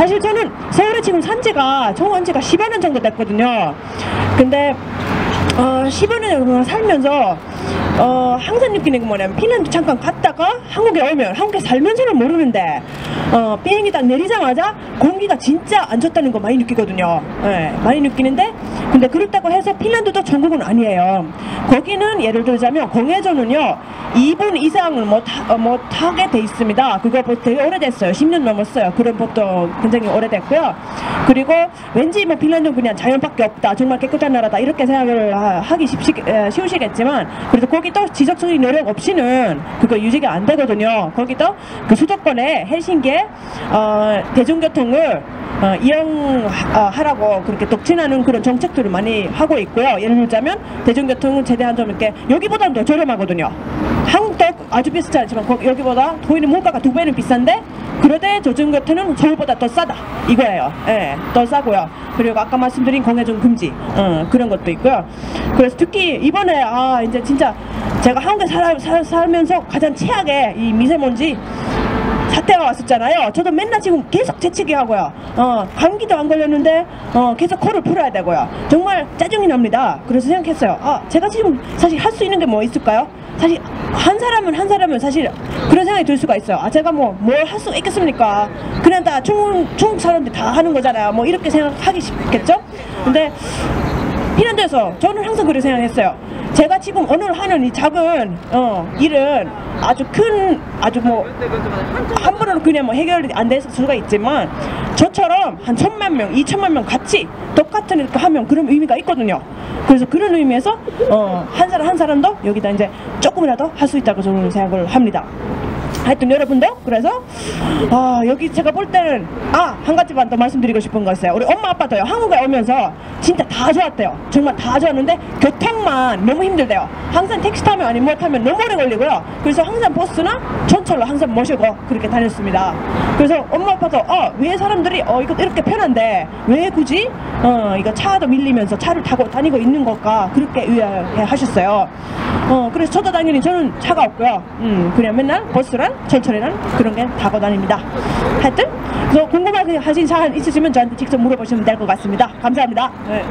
사실 저는 서울에 지금 온 지가 10여 년 정도 됐거든요. 근데 10여 년 살면서 항상 느끼는 게 뭐냐면 핀란드 잠깐 갔다가 한국에 오면 한국에 살면서는 모르는데 비행기 딱 내리자마자 공기가 진짜 안 좋다는 거 많이 느끼거든요. 네, 많이 느끼는데 근데 그렇다고 해서 핀란드도 전국은 아니에요. 거기는 예를 들자면 공회전은요 2분 이상을 못 하게 돼 있습니다. 그거 되게 오래됐어요. 10년 넘었어요. 그런 법도 굉장히 오래됐고요. 그리고 왠지 뭐 핀란드는 그냥 자연밖에 없다, 정말 깨끗한 나라다 이렇게 생각을 하기 쉬우시겠지만 그래도 거기도 지적적인 노력 없이는 그거 유지가 안 되거든요. 거기도 그 수도권에 헬싱키에 대중교통을 이용하라고 그렇게 독진하는 그런 정책들을 많이 하고 있고요. 예를 들자면 대중교통은 최대한 좀 이렇게 여기보다는 더 저렴하거든요. 한국도 아주 비슷하지 않지만 여기보다 거기는 물가가 2배는 비싼데 그런데 대중교통은 서울보다 더 싸다 이거예요. 예, 더 싸고요. 그리고 아까 말씀드린 공회전 금지 그런 것도 있고요. 그래서 특히 이번에 이제 진짜 제가 한국에 살면서 가장 최악의 이 미세먼지 사태가 왔었잖아요. 저도 맨날 지금 계속 재채기 하고요. 감기도 안 걸렸는데 계속 코를 풀어야 되고요. 정말 짜증이 납니다. 그래서 생각했어요. 제가 지금 사실 할 수 있는 게 뭐 있을까요? 사실 한 사람은 사실 그런 생각이 들 수가 있어요. 제가 뭘 할 수 있겠습니까? 그냥 다 중국 사람들 다 하는 거잖아요. 뭐 이렇게 생각하기 쉽겠죠? 근데 핀란드에서 저는 항상 그렇게 생각했어요. 제가 지금 오늘 하는 이 작은 일은 아주 뭐 함부로 그냥 뭐 해결이 안 될 수가 있지만 저처럼 한 1000만 명, 2000만 명 같이 똑같은 일을 하면 그런 의미가 있거든요. 그래서 그런 의미에서 한 사람도 여기다 이제 조금이라도 할 수 있다고 저는 생각을 합니다. 하여튼 여러분도 그래서 여기 제가 볼 때는 한 가지만 더 말씀드리고 싶은 거 있어요. 우리 엄마 아빠도요 한국에 오면서 진짜 다 좋았대요. 정말 다 좋았는데 교통만 너무 힘들대요. 항상 택시 타면 아니면 뭐 타면 너무 오래 걸리고요. 그래서 항상 버스나 전철로 항상 모시고 그렇게 다녔습니다. 그래서 엄마 아빠도 왜 사람들이 이거 이렇게 편한데 왜 굳이 이거 차도 밀리면서 차를 타고 다니고 있는 걸까 그렇게 의아해 하셨어요. 그래서 저도 당연히 저는 차가 없고요. 그냥 맨날 버스랑 전철이랑 그런 게 타고 다닙니다. 하여튼 궁금하신 사안 있으시면 저한테 직접 물어보시면 될 것 같습니다. 감사합니다. 네.